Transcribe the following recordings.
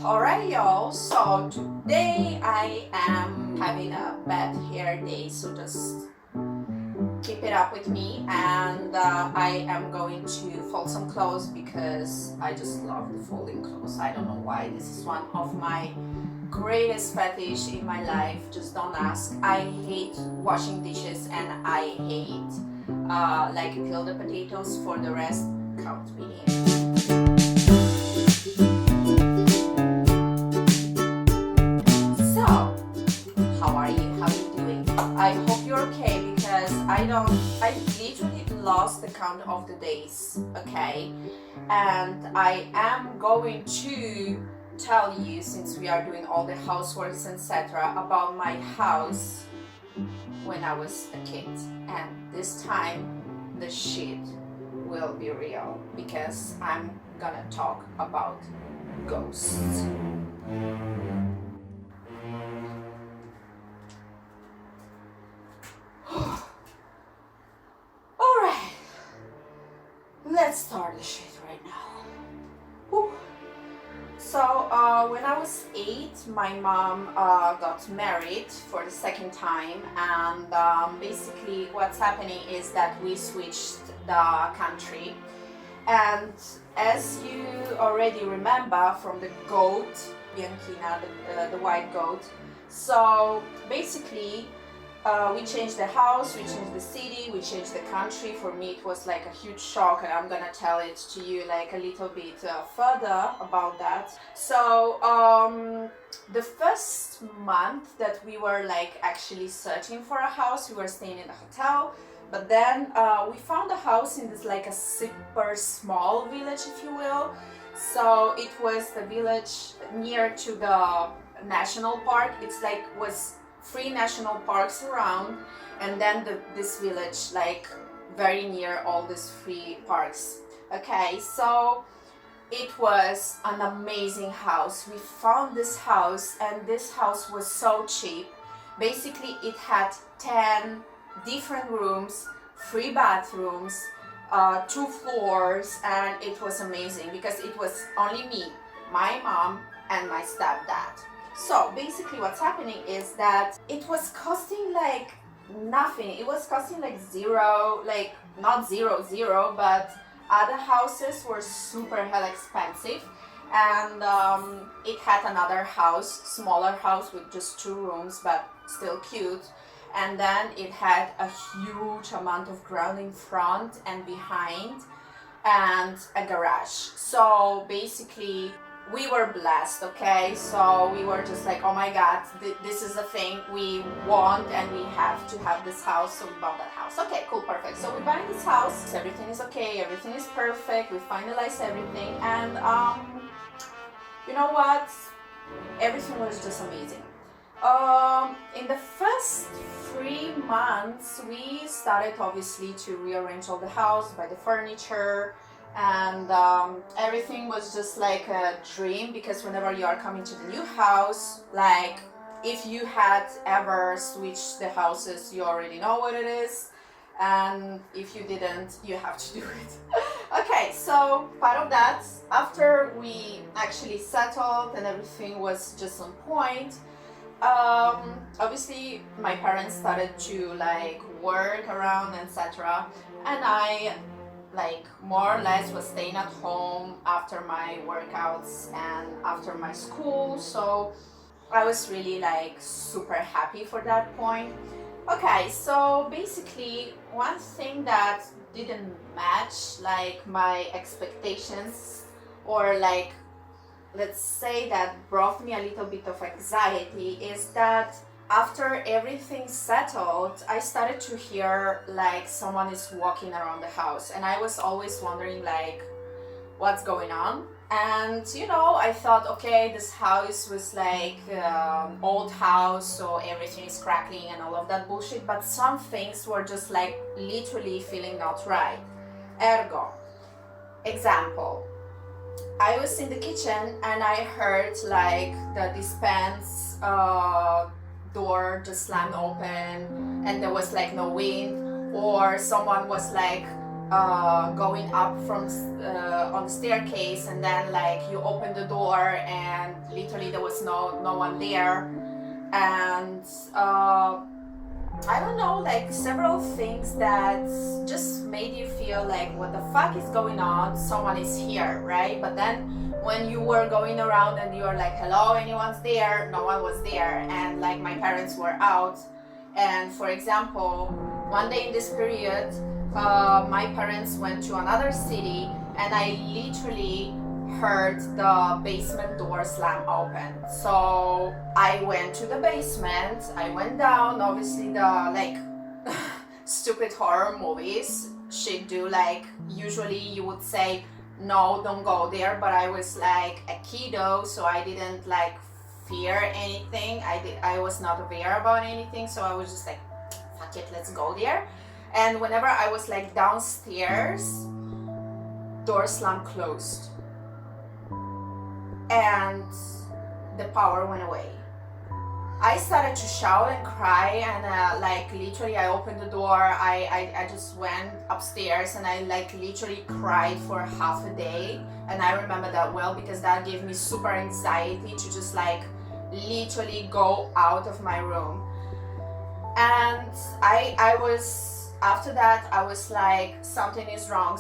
Alright, y'all, so today I am having a bad hair day, so just keep it up with me. And I am going to fold some clothes because I just love the folding clothes. I don't know why. This is one of my greatest fetish in my life. Just don't ask. I hate washing dishes and I hate like peel the potatoes. For the rest, count me in. So, how are you? How are you doing? I hope you're okay because I literally lost the count of the days, okay? And I am going to tell you, since we are doing all the houseworks, etc., about my house when I was a kid. And this time, the shit will be real because I'm gonna talk about ghosts. Alright, let's start the shit right now. Whew. So, when I was 8, my mom got married for the second time, and basically, what's happening is that we switched the country. And as you already remember from the goat, Bianchina, the white goat, so basically, we changed the house, we changed the city, we changed the country. For me, it was like a huge shock, and I'm gonna tell it to you like a little bit further about that. So, the first month that we were like actually searching for a house, we were staying in a hotel. But then we found a house in this like a super small village, if you will. So it was the village near to the national park. It's like was 3 national parks around, and then this village like very near all these 3 parks. Okay, so it was an amazing house. We found this house, and this house was so cheap. Basically, it had 10 different rooms, 3 bathrooms, 2 floors, and it was amazing because it was only me, my mom, and my stepdad. So basically what's happening is that it was costing like nothing. It was costing like zero, like not zero, but other houses were super hell expensive. And it had another house, smaller house with just 2 rooms, but still cute. And then it had a huge amount of ground in front and behind, and a garage. So basically we were blessed, okay? So we were just like, oh my god, this is the thing we want and we have to have this house, so we bought that house. Okay, cool, perfect. So we buy this house, everything is okay, everything is perfect, we finalized everything, and you know what? Everything was just amazing. In the first 3 months, we started obviously to rearrange all the house, buy the furniture, and everything was just like a dream, because whenever you are coming to the new house, like if you had ever switched the houses, you already know what it is, and if you didn't, you have to do it. Okay, so part of that, after we actually settled and everything was just on point, obviously my parents started to like work around, etc., and I like more or less was staying at home after my workouts and after my school. So I was really like super happy for that point. Okay, so basically one thing that didn't match like my expectations, or like let's say that brought me a little bit of anxiety, is that after everything settled, I started to hear like someone is walking around the house, and I was always wondering like what's going on. And you know, I thought, okay, this house was like old house, so everything is crackling and all of that bullshit, but some things were just like literally feeling not right. Ergo, example, I was in the kitchen and I heard like the dispense door just slammed open and there was like no wind, or someone was like going up from on the staircase, and then like you open the door and literally there was no one there. And I don't know, like several things that just made you feel like, what the fuck is going on? Someone is here, right? But then when you were going around and you were like, hello, anyone's there? No one was there. And like my parents were out. And for example, one day in this period, my parents went to another city, and I literally heard the basement door slam open. So I went to the basement, I went down, obviously the like stupid horror movies should do, like usually you would say no, don't go there, but I was like a kiddo, so I didn't like fear anything. I was not aware about anything, so I was just like, fuck it, let's go there. And whenever I was like downstairs, door slam closed and the power went away. I started to shout and cry, and like literally I opened the door, I just went upstairs and I like literally cried for half a day. And I remember that well because that gave me super anxiety to just like literally go out of my room. And I was, after that I was like, something is wrong,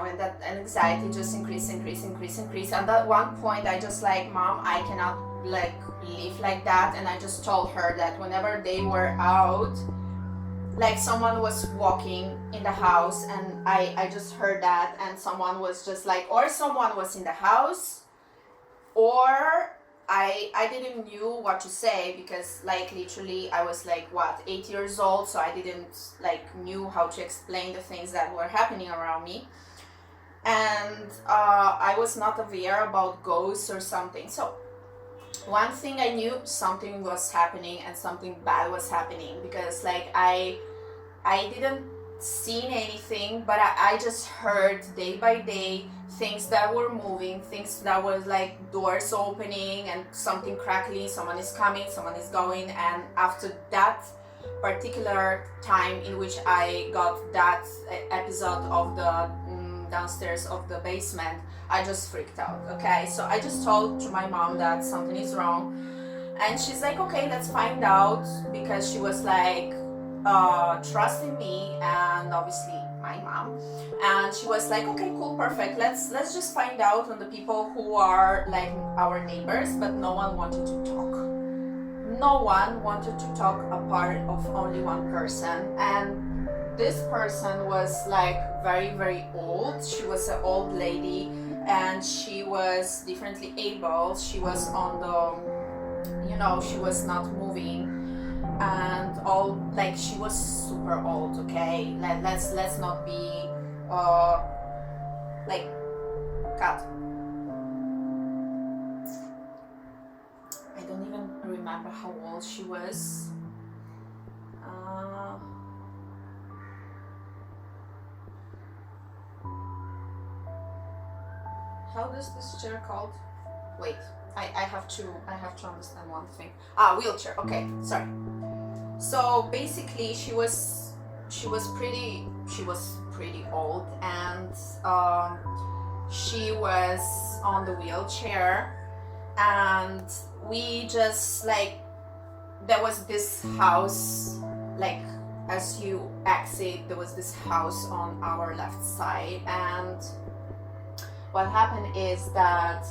and that anxiety just increased. And at one point I just like, Mom, I cannot like live like that. And I just told her that whenever they were out, like someone was walking in the house, and I just heard that, and someone was just like, or someone was in the house, or I didn't knew what to say, because like literally I was like, what, 8 years old, so I didn't like knew how to explain the things that were happening around me. And I was not aware about ghosts or something. So one thing I knew, something was happening and something bad was happening, because like I didn't seen anything, but I just heard day by day things that were moving, things that was like doors opening and something crackling, someone is coming, someone is going. And after that particular time in which I got that episode of the downstairs of the basement, I just freaked out. Okay, so I just told to my mom that something is wrong, and she's like, okay, let's find out, because she was like trusting me and obviously my mom. And she was like, okay, cool, perfect, let's just find out on the people who are like our neighbors. But no one wanted to talk. No one wanted to talk apart of only one person. And this person was like very, very old. She was an old lady, and she was differently able. She was on the, you know, she was not moving, and all, like she was super old. Okay, let's not be like, cut. I don't even remember how old she was. How does this chair called? Wait, I have to understand one thing. Wheelchair. Okay, sorry. So basically, she was pretty old, and she was on the wheelchair, and we just like, there was this house, like as you exit, there was this house on our left side. And what happened is that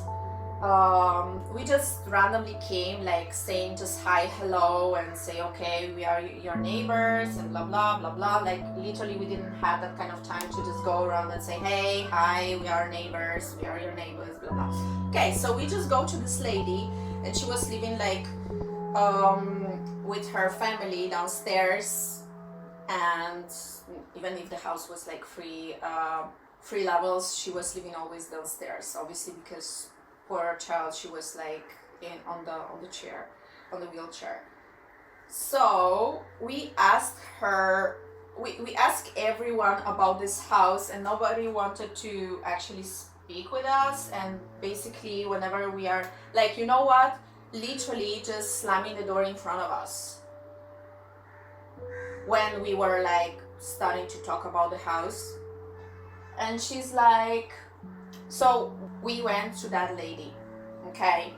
we just randomly came, like saying just hi, hello, and say, okay, we are your neighbors, and blah blah blah blah. Like literally we didn't have that kind of time to just go around and say, hey, hi, we are neighbors, we are your neighbors, blah blah. Okay, so we just go to this lady, and she was living like with her family downstairs. And even if the house was like three levels, she was living always downstairs, obviously, because poor child, she was like on the chair, on the wheelchair. So we asked her, we asked everyone about this house, and nobody wanted to actually speak with us. And basically whenever we are like, you know what, literally just slamming the door in front of us when we were like starting to talk about the house. And she's like, so we went to that lady, okay?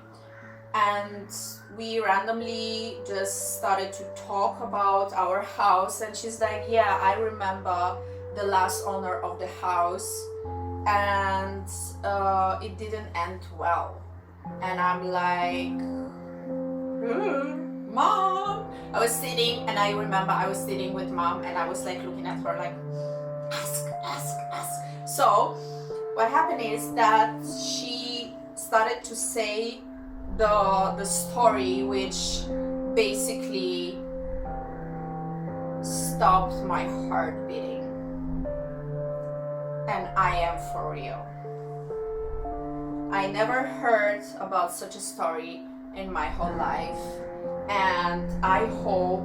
And we randomly just started to talk about our house, and she's like, yeah, I remember the last owner of the house, and it didn't end well. And I'm like, Mom. I was sitting, and I remember I was sitting with Mom, and I was like looking at her like, ask. So what happened is that she started to say the story, which basically stopped my heart beating. And I am for real. I never heard about such a story in my whole life, and I hope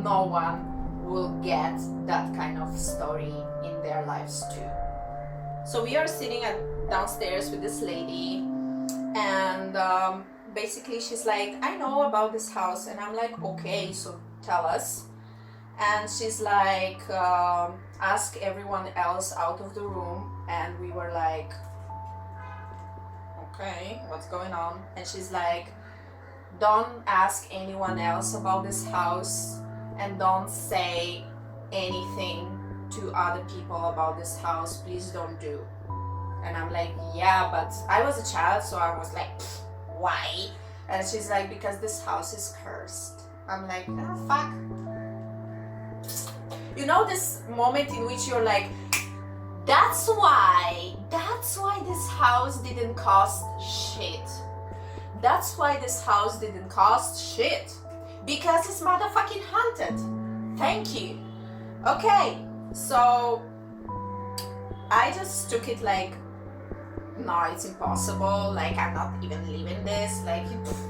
no one will get that kind of story in their lives too. So we are sitting downstairs with this lady, and basically she's like, I know about this house, and I'm like, okay, so tell us. And she's like, ask everyone else out of the room. And we were like, okay, what's going on? And she's like, don't ask anyone else about this house, and don't say anything to other people about this house. Please don't do. And I'm like, yeah, but I was a child, so I was like, why? And she's like, because this house is cursed. I'm like, oh, fuck. You know this moment in which you're like, that's why this house didn't cost shit. That's why this house didn't cost shit. Because it's motherfucking haunted. Thank you. Okay, so I just took it like, no, it's impossible. Like, I'm not even leaving this. Like,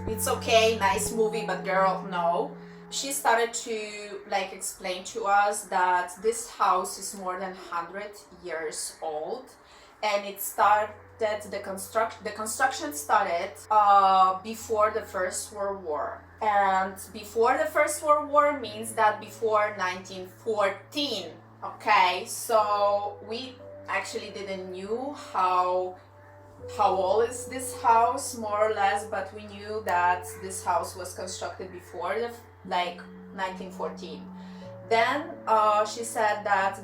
it's okay, nice movie, but girl, no. She started to like explain to us that this house is more than 100 years old, and it started, the construction started before the First World War. And before the First World War means that before 1914. Okay, so we actually didn't knew how old is this house, more or less, but we knew that this house was constructed before the 1914. Then she said that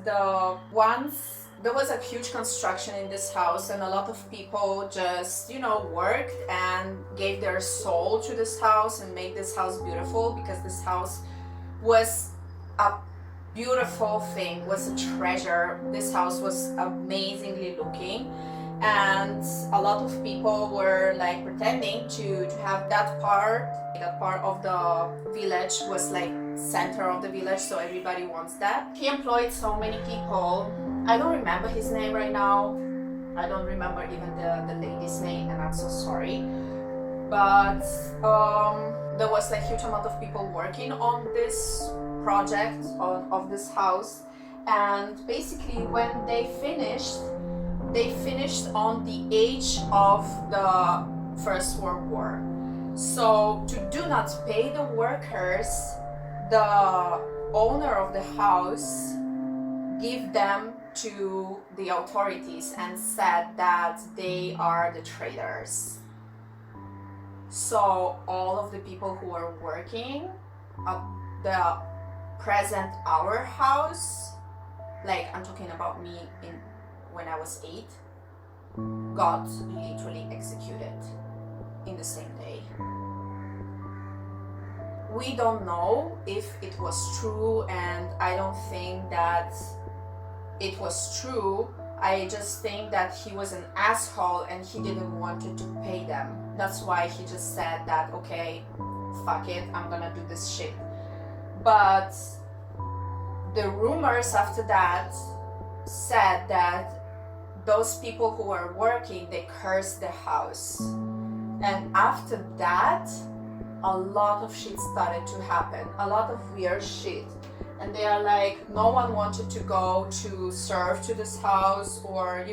once there was a huge construction in this house, and a lot of people just worked and gave their soul to this house and made this house beautiful, because this house was a beautiful thing, was a treasure. This house was amazingly looking, and a lot of people were like pretending to have that part of the village was like center of the village, so everybody wants that. He employed so many people. I don't remember his name right now. I don't remember even the lady's name, and I'm so sorry. But there was like huge amount of people working on this project of this house, and basically when they finished on the age of the First World War. So to do not pay the workers, the owner of the house gave them to the authorities and said that they are the traitors. So all of the people who are working at the present our house, like I'm talking about me when I was 8, got literally executed in the same day. We don't know if it was true, and I don't think that it was true. I just think that he was an asshole and he didn't want to pay them. That's why he just said that, okay, fuck it, I'm gonna do this shit. But the rumors after that said that those people who were working, they cursed the house. And after that, a lot of shit started to happen, a lot of weird shit. And they are like, no one wanted to go to serve to this house, or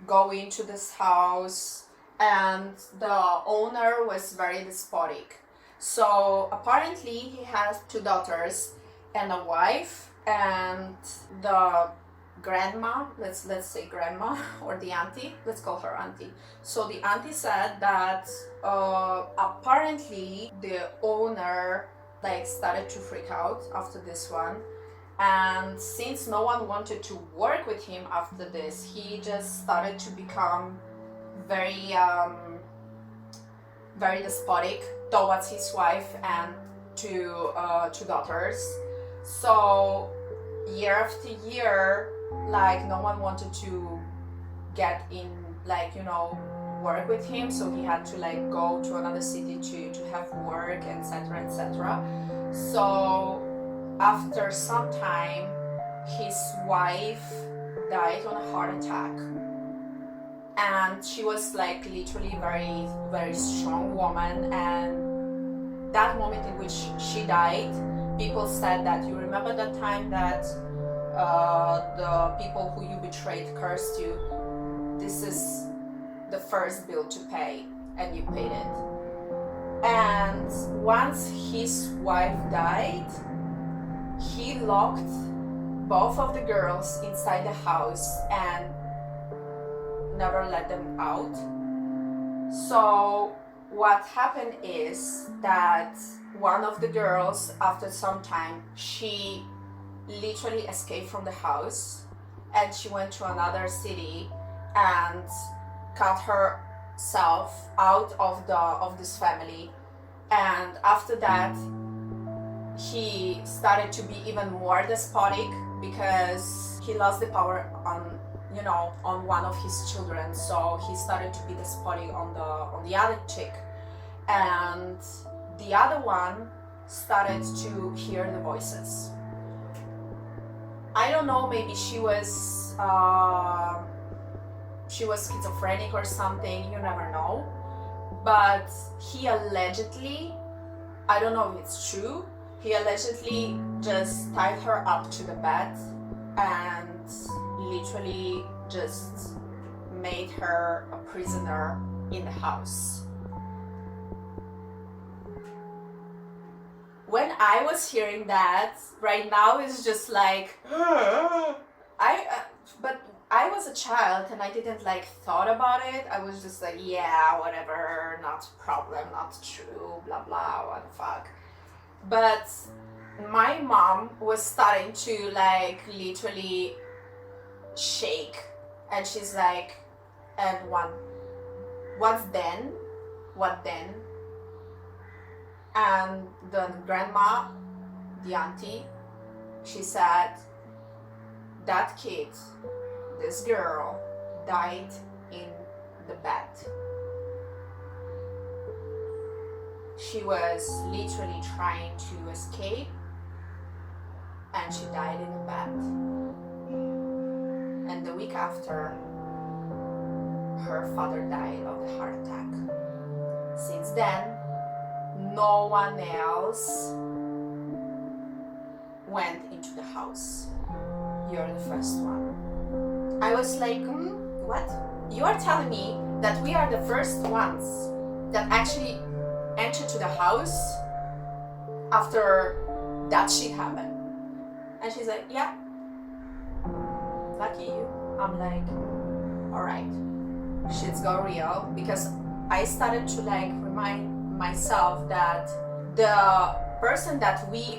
go into this house. And the owner was very despotic. So apparently he has 2 daughters, and a wife, and the grandma, let's say grandma, or the auntie, let's call her auntie. So the auntie said that apparently the owner like started to freak out after this one, and since no one wanted to work with him after this, he just started to become very very despotic towards his wife and two daughters. So year after year, like no one wanted to get in, like, you know, work with him, so he had to like go to another city to have work, etc., etc. So after some time, his wife died on a heart attack, and she was like literally very, very strong woman. And that moment in which she died, people said that, you remember that time that the people who you betrayed cursed you? This is the first bill to pay, and you paid it. And once his wife died, he locked both of the girls inside the house and never let them out. So what happened is that one of the girls, after some time, she literally escaped from the house, and she went to another city and cut herself out of this family. And after that, he started to be even more despotic because he lost the power on, you know, on one of his children. So he started to be despotic on the other chick, and the other one started to hear the voices. I don't know, maybe she was schizophrenic or something, you never know. But he allegedly, I don't know if it's true, he allegedly just tied her up to the bed and literally just made her a prisoner in the house. When I was hearing that, right now it's just like, but I was a child and I didn't like thought about it. I was just like, yeah, whatever, not a problem, not true, blah blah, what the fuck. But my mom was starting to like literally shake, and she's like, and what then? And the grandma, the auntie, she said, that kid, this girl, died in the bed. She was literally trying to escape, and she died in the bed. And the week after, her father died of a heart attack. Since then, no one else went into the house. You're the first one. I was like, what? You are telling me that we are the first ones that actually entered to the house after that shit happened? And she's like, yeah, lucky you. I'm like, alright, shit's got real, because I started to like remind myself that the person that we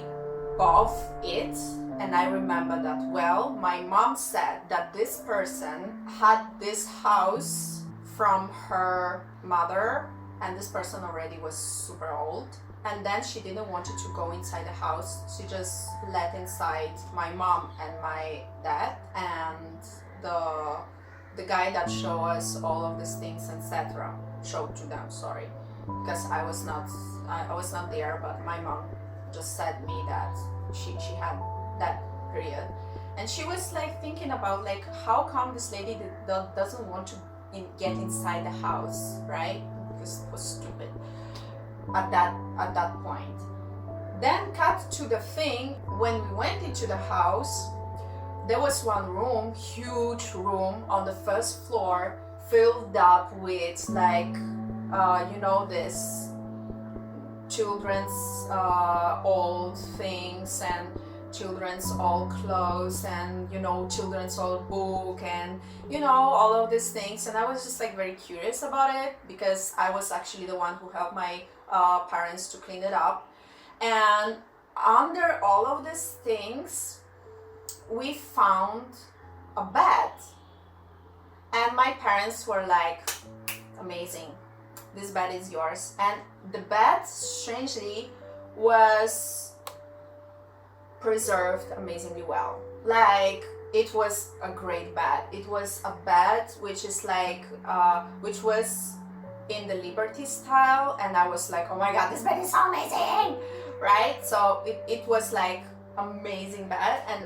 both eat, and I remember that well, my mom said that this person had this house from her mother, and this person already was super old, and then she didn't want to go inside the house. She just let inside my mom and my dad and the guy that showed us all of these things, etc. Showed to them, sorry, because I was not there, but my mom just said me that she had that period, and she was like thinking about like how come this lady doesn't want to get inside the house, right? Because it was stupid at that point. Then cut to the thing, when we went into the house, there was one room, huge room on the first floor, filled up with like this children's old things, and children's all clothes and children's all book and all of these things. And I was just like very curious about it because I was actually the one who helped my parents to clean it up. And under all of these things we found a bed, and my parents were like, amazing, this bed is yours. And the bed strangely was preserved amazingly well. Like, it was a great bed. It was a bed which is like which was in the Liberty style, and I was like, oh my god, this bed is so amazing, right? So it was like amazing bed, and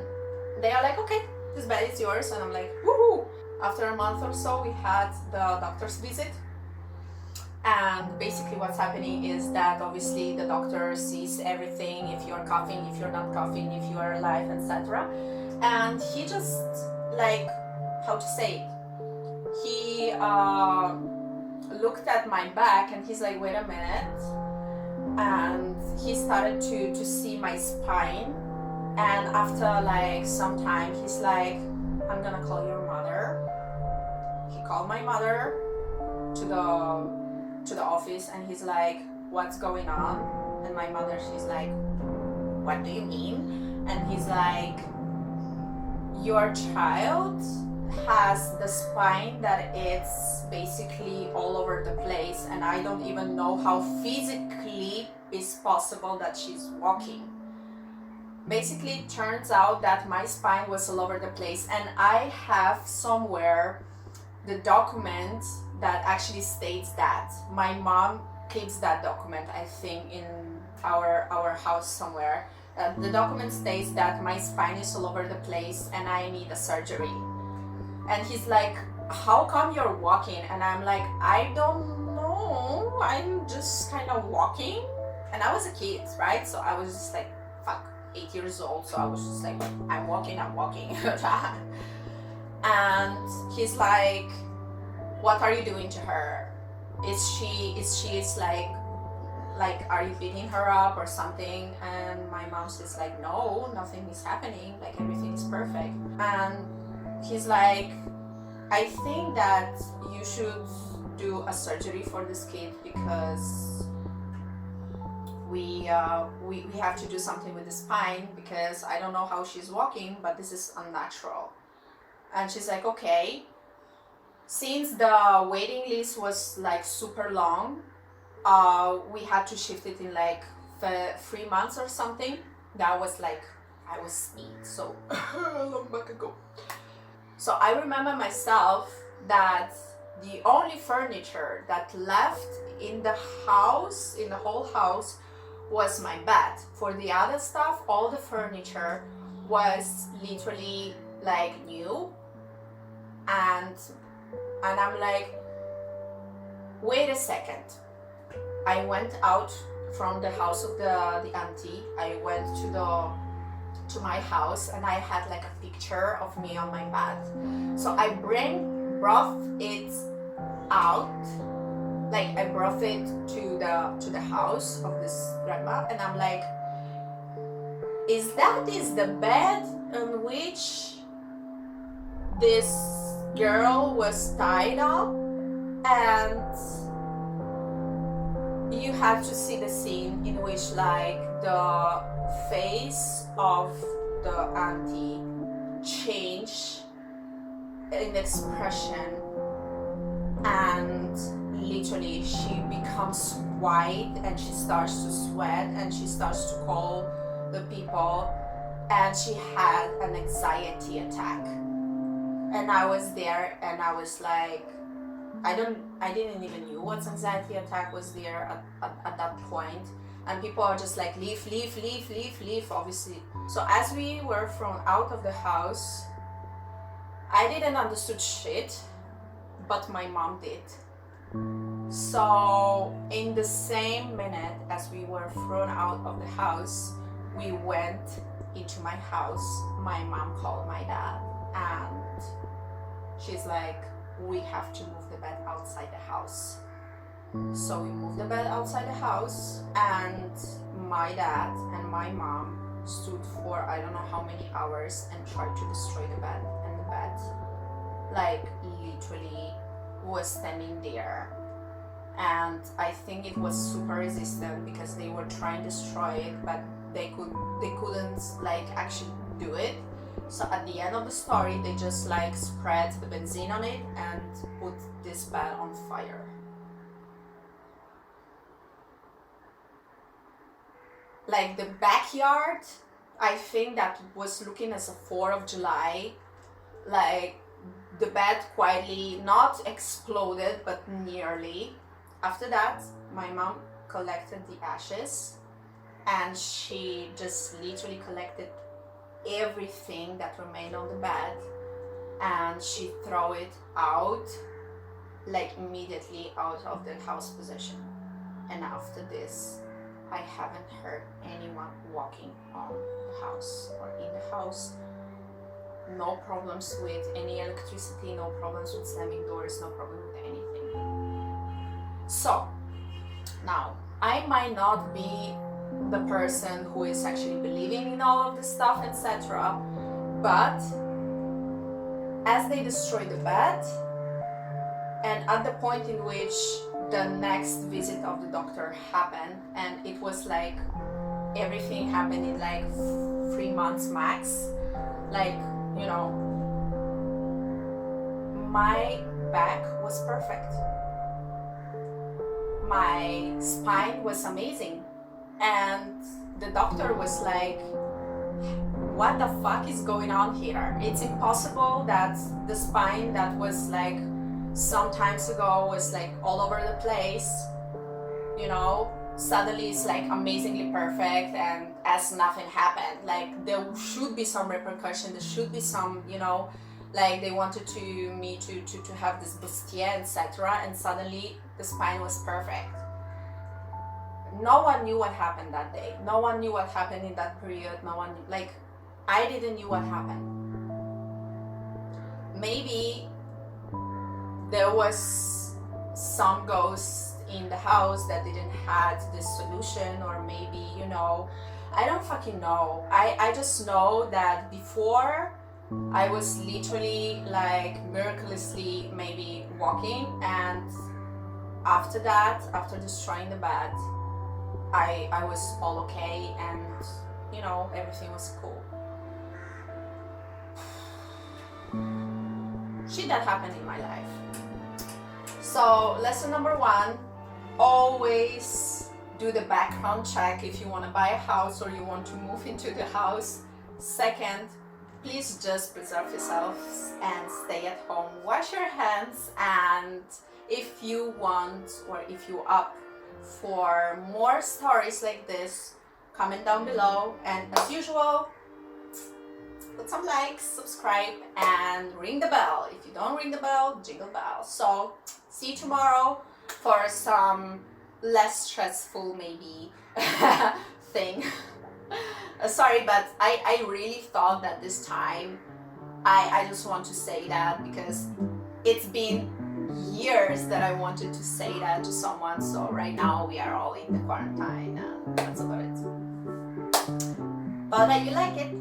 they are like, okay, this bed is yours. And I'm like, woohoo. After a month or so we had the doctor's visit, and basically what's happening is that obviously the doctor sees everything, if you're coughing, if you're not coughing, if you are alive, etc. And he just, like, how to say it, he looked at my back and he's like, wait a minute, and he started to see my spine. And after like some time he's like, I'm gonna call your mother. He called my mother to the office, and he's like, what's going on? And my mother, she's like, what do you mean? And he's like, your child has the spine that it's basically all over the place, and I don't even know how physically it's possible that she's walking. Basically, it turns out that my spine was all over the place, and I have somewhere the document that actually states that. My mom keeps that document, I think, in our house somewhere. The document states that my spine is all over the place and I need a surgery. And he's like, how come you're walking? And I'm like, I don't know, I'm just kind of walking. And I was a kid, right? So I was just like, fuck, 8 years old. So I was just like, I'm walking. And he's like, what are you doing to her? Is she like, are you beating her up or something? And my mom says like, no, nothing is happening, like everything is perfect. And he's like, I think that you should do a surgery for this kid because we have to do something with the spine, because I don't know how she's walking, but this is unnatural. And she's like, okay. Since the waiting list was like super long, we had to shift it in like 3 months or something. That was like, I was 8, so long back ago. So I remember myself that the only furniture that left in the house, in the whole house, was my bed. For the other stuff, all the furniture was literally like new. And I'm like, wait a second. I went out from the house of the auntie. I went to my house, and I had like a picture of me on my bed. So I brought it out, like I brought it to the house of this grandma, and I'm like, is the bed on which this girl was tied up? And you have to see the scene in which like the face of the auntie changed in expression, and literally she becomes white and she starts to sweat and she starts to call the people, and she had an anxiety attack. And I was there, and I was like, I didn't even knew what anxiety attack was there at that point. And people are just like, leave, obviously. So as we were thrown out of the house, I didn't understood shit, but my mom did. So in the same minute as we were thrown out of the house, we went into my house. My mom called my dad, and she's like, we have to move the bed outside the house. So we moved the bed outside the house, and my dad and my mom stood for I don't know how many hours and tried to destroy the bed, and the bed like literally was standing there. And I think it was super resistant because they were trying to destroy it, but they couldn't like actually do it. So at the end of the story, they just like spread the benzene on it and put this bed on fire. Like the backyard, I think that was looking as a 4th of July. Like the bed quietly not exploded, but nearly. After that, my mom collected the ashes, and she just literally collected everything that remained on the bed, and she threw it out, like immediately out of the house possession. And after this, I haven't heard anyone walking on the house or in the house. No problems with any electricity, no problems with slamming doors, no problem with anything. So now I might not be the person who is actually believing in all of this stuff, etc. But as they destroyed the bed, and at the point in which the next visit of the doctor happened, and it was like everything happened in like 3 months max, like, you know, my back was perfect. My spine was amazing. And the doctor was like, what the fuck is going on here? It's impossible that the spine that was like some times ago was like all over the place, you know, suddenly it's like amazingly perfect and as nothing happened. Like there should be some repercussion, there should be some, you know, like they wanted me to have this bustier, etc. And suddenly the spine was perfect. No one knew what happened that day. No one knew what happened in that period. No one, like, I didn't knew what happened. Maybe there was some ghost in the house that didn't have this solution, or maybe, you know, I don't fucking know. I just know that before I was literally like miraculously maybe walking, and after that, after destroying the bed, I was all okay, and you know, everything was cool. Shit that happened in my life. So lesson number 1, always do the background check if you want to buy a house or you want to move into the house. Second, please just preserve yourselves and stay at home. Wash your hands, and if you want, or if you're up for more stories like this, comment down below, and as usual, put some likes, subscribe, and ring the bell. If you don't ring the bell, jingle bell. So see you tomorrow for some less stressful maybe thing. Sorry, but I really thought that this time I just want to say that because it's been years that I wanted to say that to someone. So right now we are all in the quarantine, and that's about it. But you like it.